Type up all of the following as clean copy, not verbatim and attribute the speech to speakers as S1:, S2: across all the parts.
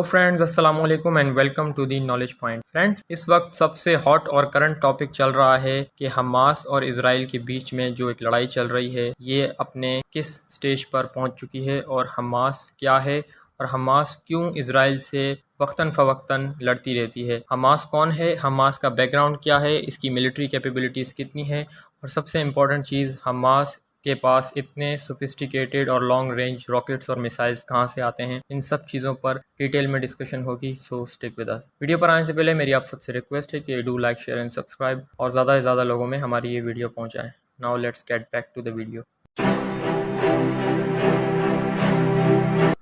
S1: Friends, अस्सलाम वालेकुम and welcome to the knowledge point. Friends, इस वक्त सबसे हॉट और करंट टॉपिक चल रहा है कि हमास और इजराइल के बीच में जो एक लड़ाई चल रही है ये अपने किस स्टेज पर पहुंच चुकी है और हमास क्या है और हमास क्यों इजराइल से वक्तन फ़वक्तन लड़ती रहती है। हमास कौन है, हमास का बैकग्राउंड क्या है, इसकी मिलिट्री कैपेबिलिटीज़ कितनी है और सबसे इम्पॉर्टेंट चीज़, हमास के पास इतने सोफिस्टिकेटेड और लॉन्ग रेंज रॉकेट्स और मिसाइल्स कहाँ से आते हैं। इन सब चीज़ों पर डिटेल में डिस्कशन होगी, सो स्टिक विद अस। वीडियो पर आने से पहले मेरी आप सबसे रिक्वेस्ट है कि do like, share and subscribe और ज़्यादा से ज़्यादा लोगों में हमारी ये वीडियो पहुँचाएँ। Now let's get back to the video.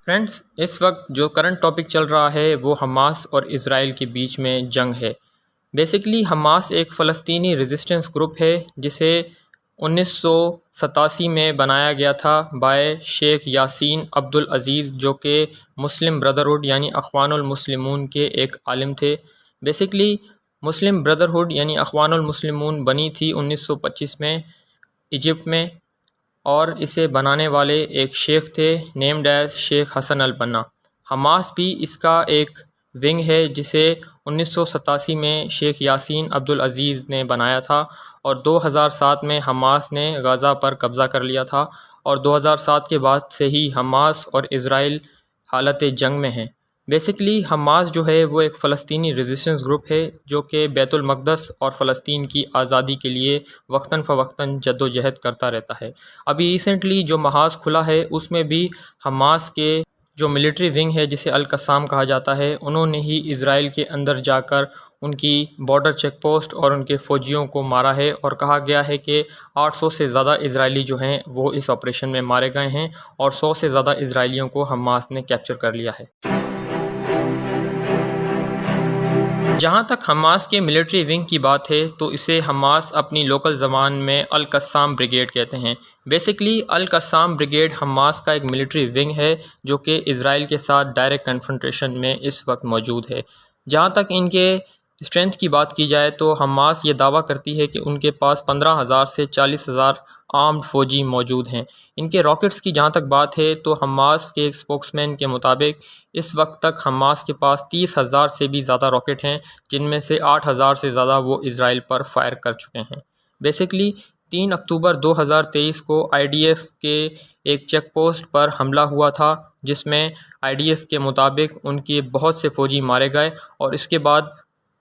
S1: Friends, इस वक्त जो करंट टॉपिक चल रहा है वो हमास और इजराइल के बीच में जंग है। बेसिकली हमास एक फ़लस्तीनी रेजिस्टेंस ग्रुप है जिसे 1987 में बनाया गया था बाय शेख यासीन अब्दुल अज़ीज़, जो कि मुस्लिम ब्रदरहुड यानी अख़वानुल मुस्लिमून के एक आलिम थे। बेसिकली मुस्लिम ब्रदरहुड यानी अख़वानुल मुस्लिमून बनी थी 1925 में इजिप्ट में, और इसे बनाने वाले एक शेख थे नेम्ड एज शेख हसन अल बन्ना। हमास भी इसका एक विंग है जिसे 1987 में शेख यासीन अब्दुल अज़ीज़ ने बनाया था और 2007 में हमास ने गाज़ा पर कब्ज़ा कर लिया था और 2007 के बाद से ही हमास और इजराइल हालत जंग में हैं। बेसिकली हमास जो है वो एक फ़लस्तीनी रेजिस्टेंस ग्रुप है जो कि बैतुल मक़दस और फ़लस्तीन की आज़ादी के लिए वक्तन फ़वक्तन जद्दोजहद करता रहता है। अभी रिसेंटली जो महाज़ खुला है उसमें भी हमास के जो मिलिट्री विंग है जिसे अल कस्साम कहा जाता है, उन्होंने ही इजराइल के अंदर जाकर उनकी बॉर्डर चेक पोस्ट और उनके फ़ौजियों को मारा है और कहा गया है कि 800 से ज़्यादा इजरायली जो हैं वो इस ऑपरेशन में मारे गए हैं और 100 से ज़्यादा इजरायलियों को हमास ने कैप्चर कर लिया है। जहाँ तक हमास के मिलिट्री विंग की बात है तो इसे हमास अपनी लोकल ज़बान में अल कस्साम ब्रिगेड कहते हैं। बेसिकली अल कस्साम ब्रिगेड हमास का एक मिलिट्री विंग है जो कि इजराइल के साथ डायरेक्ट कन्फ्रंटेशन में इस वक्त मौजूद है। जहाँ तक इनके स्ट्रेंथ की बात की जाए तो हमास ये दावा करती है कि उनके पास 15,000 से 40,000 आर्म्ड फ़ौजी मौजूद हैं। इनके रॉकेट्स की जहाँ तक बात है तो हमास के एक स्पोक्समैन के मुताबिक इस वक्त तक हमास के पास 30,000 से भी ज़्यादा रॉकेट हैं, जिनमें से 8,000 से ज़्यादा वो इजराइल पर फायर कर चुके हैं। बेसिकली 3 अक्टूबर 2023 को IDF के एक चेक पोस्ट पर हमला हुआ था जिसमें IDF के मुताबिक उनके बहुत से फ़ौजी मारे गए और इसके बाद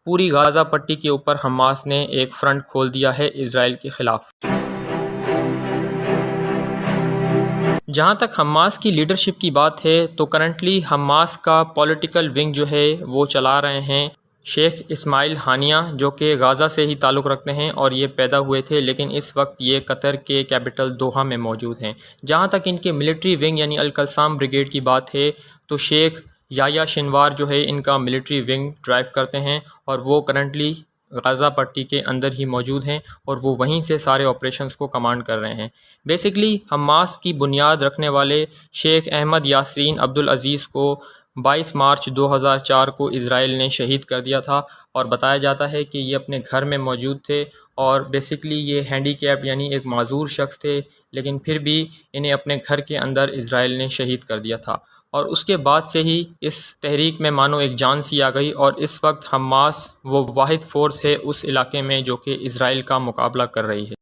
S1: पूरी गाज़ा पट्टी के ऊपर हमास ने एक फ्रंट खोल दिया है इजराइल के ख़िलाफ़। जहाँ तक हमास की लीडरशिप की बात है तो करंटली हमास का पॉलिटिकल विंग जो है वो चला रहे हैं शेख इस्माइल हानिया, जो कि गाज़ा से ही ताल्लुक़ रखते हैं और ये पैदा हुए थे, लेकिन इस वक्त ये कतर के कैपिटल दोहा में मौजूद हैं। जहाँ तक इनके मिलिट्री विंग यानी अल कस्साम ब्रिगेड की बात है तो शेख याया शिनवार जो है इनका मिलिट्री विंग ड्राइव करते हैं और वो करंटली गाज़ा पट्टी के अंदर ही मौजूद हैं और वो वहीं से सारे ऑपरेशंस को कमांड कर रहे हैं। बेसिकली हमास की बुनियाद रखने वाले शेख अहमद यासीन अब्दुल अज़ीज़ को 22 मार्च 2004 को इजराइल ने शहीद कर दिया था और बताया जाता है कि ये अपने घर में मौजूद थे और बेसिकली ये हैंडीकैप्ड यानी एक माजूर शख्स थे, लेकिन फिर भी इन्हें अपने घर के अंदर इजराइल ने शहीद कर दिया था और उसके बाद से ही इस तहरीक में मानो एक जान सी आ गई और इस वक्त हमास वो वाहिद फ़ोर्स है उस इलाके में जो कि इजराइल का मुकाबला कर रही है।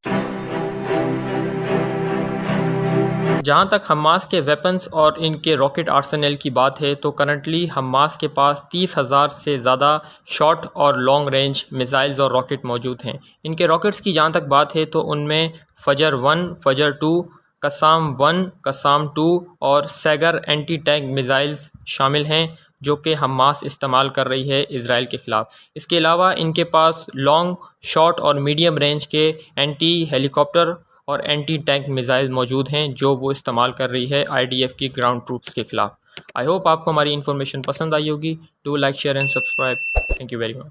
S1: जहाँ तक हमास के वेपन्स और इनके रॉकेट आर्सेनल की बात है तो करंटली हमास के पास 30,000 से ज़्यादा शॉर्ट और लॉन्ग रेंज मिसाइल्स और रॉकेट मौजूद हैं। इनके रॉकेट्स की जहाँ तक बात है तो उनमें फजर 1, फजर 2, कसाम 1, कसाम 2 और सैगर एंटी टैंक मिसाइल्स शामिल हैं जो कि हमास इस्तेमाल कर रही है इजराइल के ख़िलाफ़। इसके अलावा इनके पास लॉन्ग, शॉर्ट और मीडियम रेंज के एंटी हेलीकॉप्टर और एंटी टैंक मिसाइल मौजूद हैं जो वो इस्तेमाल कर रही है IDF की ग्राउंड ट्रूप्स के ख़िलाफ़। आई होप आपको हमारी इन्फॉर्मेशन पसंद आई होगी। Do like, share and subscribe. Thank you very much.